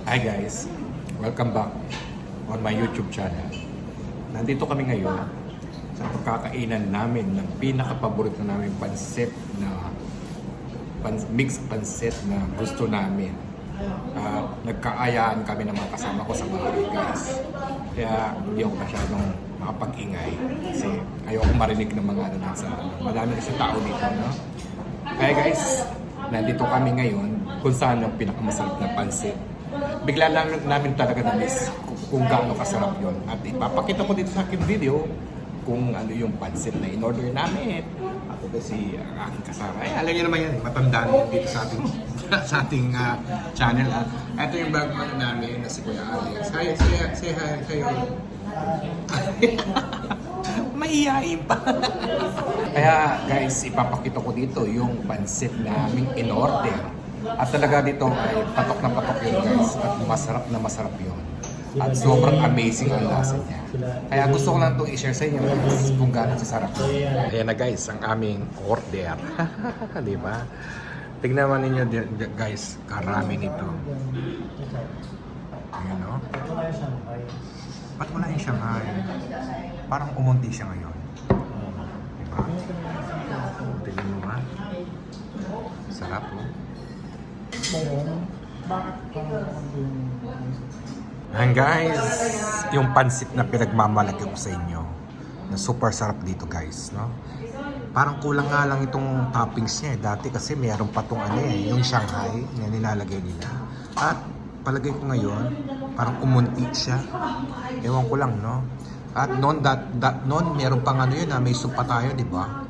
Hi guys, welcome back on my YouTube channel. Nandito kami ngayon sa pagkakainan namin ng pinaka-paborito namin pansit na mixed pansit na gusto namin. Nagkaayaan kami ng mga kasama ko sa bahay guys. Kaya hindi ako masyadong makapag-ingay kasi ayoko marinig ng mga marami kasi tao dito, no? Kaya guys, nandito kami ngayon kung saan ang pinakamasarap na pansit. Bigla lang namin talaga na-miss kung gaano kasarap yon. At ipapakita ko dito sa aking video kung ano yung pansit na in-order namin. Ako kasi aking kasama. Alam niyo naman yan, matandaan yan dito sa ating sa ating channel. Ito yung bago namin na si Kuya Alex. Hi, say hi kayo. Maiyain pa. Kaya guys, ipapakita ko dito yung pansit naming in-order. At talaga dito ay patok na patok yun guys. At masarap yun. At sobrang amazing ang lasa niya. Kaya gusto ko lang itong i-share sa inyo guys kung gaano sarap. Ayan na guys, ang aming order. Di ba? Tignan naman ninyo guys, karami nito. Ayan o. Ba't wala yung Shanghai? Parang umunti siya ngayon. Diba? Tignan mo ba? Sarap o. Ayan guys, yung pansit na pinagmamalaki ko sa inyo na super sarap dito guys, no? Parang kulang nga lang itong toppings niya. Dati kasi mayroon pa itong yung Shanghai na nilalagay nila. At palagay ko ngayon, parang umunti siya. Ewan ko lang, no? At noon meron pang yun na may supa tayo, di ba?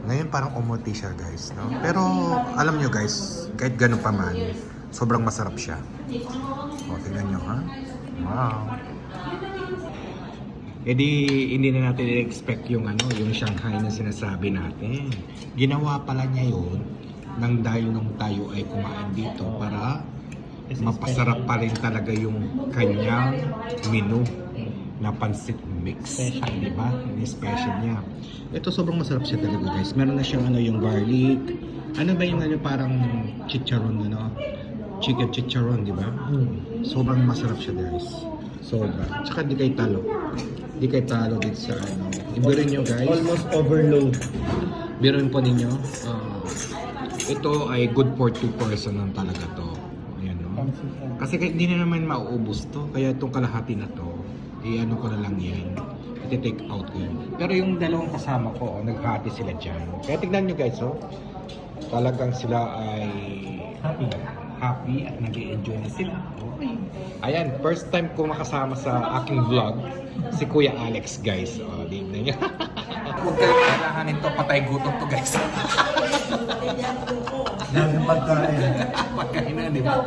Ngayon parang umunti siya guys, no? Pero alam nyo guys, kahit ganun pa man, sobrang masarap siya. O, tingnan nyo ha? Wow! E di, hindi na natin i-expect yung yung Shanghai na sinasabi natin. Ginawa pala niya yun nang dahil nung tayo ay kumain dito para mapasarap pa rin talaga yung kanyang menu na pansit mix, di ba? Yung special niya. Ito sobrang masarap siya talaga guys. Meron na siyang yung garlic. Ano ba yung parang chicharon, chicken chicharon, di ba? Sobrang masarap siya guys. Sobra. Tsaka di kayo talo. Di kayo talo dito sa Ibirin nyo guys. Almost overload. Biruin po ninyo. Ito ay good for 2 person lang talaga to. Ayan, no? Kasi hindi na naman mauubos to. Kaya itong kalahati na to, i-ano ko na lang yan. I-take out ko yun. Pero yung dalawang kasama ko, naghati sila dyan. Kaya tignan nyo guys, talagang sila ay happy at nag-i-enjoy na sila. Okay. Ayan, first time ko makasama sa aking vlog, si Kuya Alex guys. Tignan nyo. Huwag kayo kailanganin to, patay gutom to guys. Laging pagkain. Pagkain na, di ba?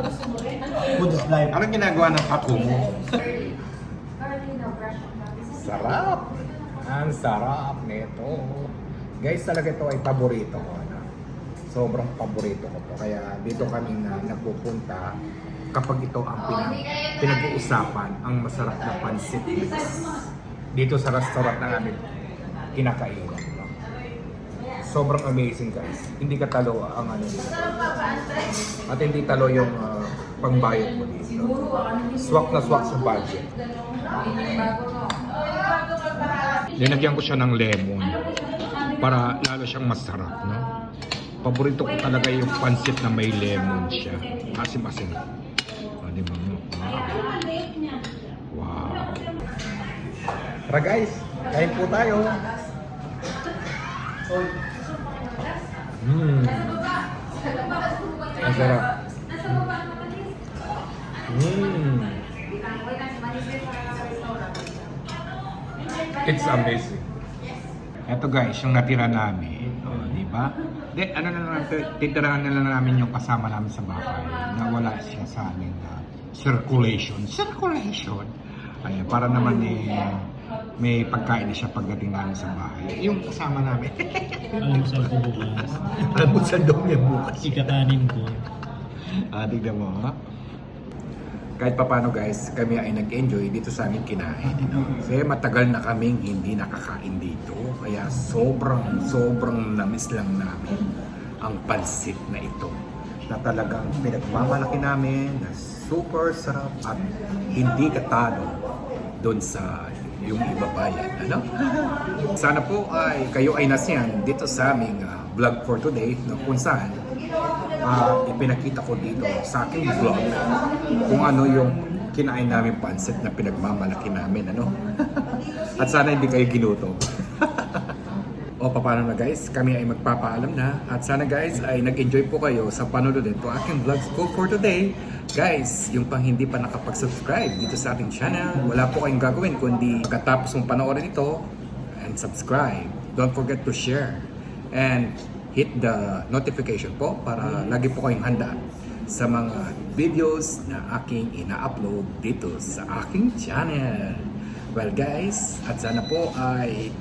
Food is life. Anong ginagawa ng ako mo? Sarap! Ang sarap nito. Guys, talaga ito ay paborito ko. Sobrang paborito ko to. Kaya dito kami napupunta kapag ito ang pinag-uusapan, ang masarap na pansit mix. Dito sa restaurant na namin kinakainan. Sobrang amazing guys. Hindi ka talo ang at hindi talo yung pangbayad mo dito. Swak na swak sa budget. Linagyan ko siya ng lemon para lalo siyang masarap, no? Paborito ko talaga yung pansit na may lemon siya. Asim-asim. Di ba? Wow. Tara guys, kain po tayo. Ang sarap. It's amazing. Ito guys, yung natira namin, di ba? Titirahan na lang namin yung kasama namin sa bahay. Nawala siya sa amin circulation. Ayan, para naman may pagkain na siya pagdating namin sa bahay. Yung kasama namin. Almusal ko bukas. Almusal daw niya bukas. Ikakanin ko. Tignan mo ha. Kahit papano guys, kami ay nag-enjoy dito sa aming kinain. Kasi matagal na kaming hindi nakakain dito. Kaya sobrang namiss lang namin ang pansit na ito. Na talagang pinagmamalaki namin, na super sarap at hindi katalo doon sa yung iba pa yan. Ano? Sana po ay kayo ay nasiyan dito sa aming vlog for today na kung saan ipinakita ko dito sa aking vlog kung ano yung kinain namin pansit na pinagmamalaki namin. Ano? At sana hindi kayo ginutom. O paano na guys, kami ay magpapaalam na at sana guys ay nag-enjoy po kayo sa panonood nito aking vlogs ko for today. Guys, yung pang hindi pa nakapag-subscribe dito sa ating channel, wala po kayong gagawin kundi katapos mong panoorin ito and subscribe. Don't forget to share and hit the notification po para lagi po kayong handa sa mga videos na aking ina-upload dito sa aking channel. Well guys, at sana po ay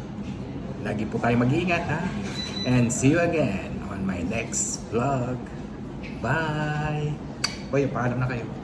lagi po tayo mag-iingat ha. And see you again on my next vlog. Bye! Boy, paalam na kayo.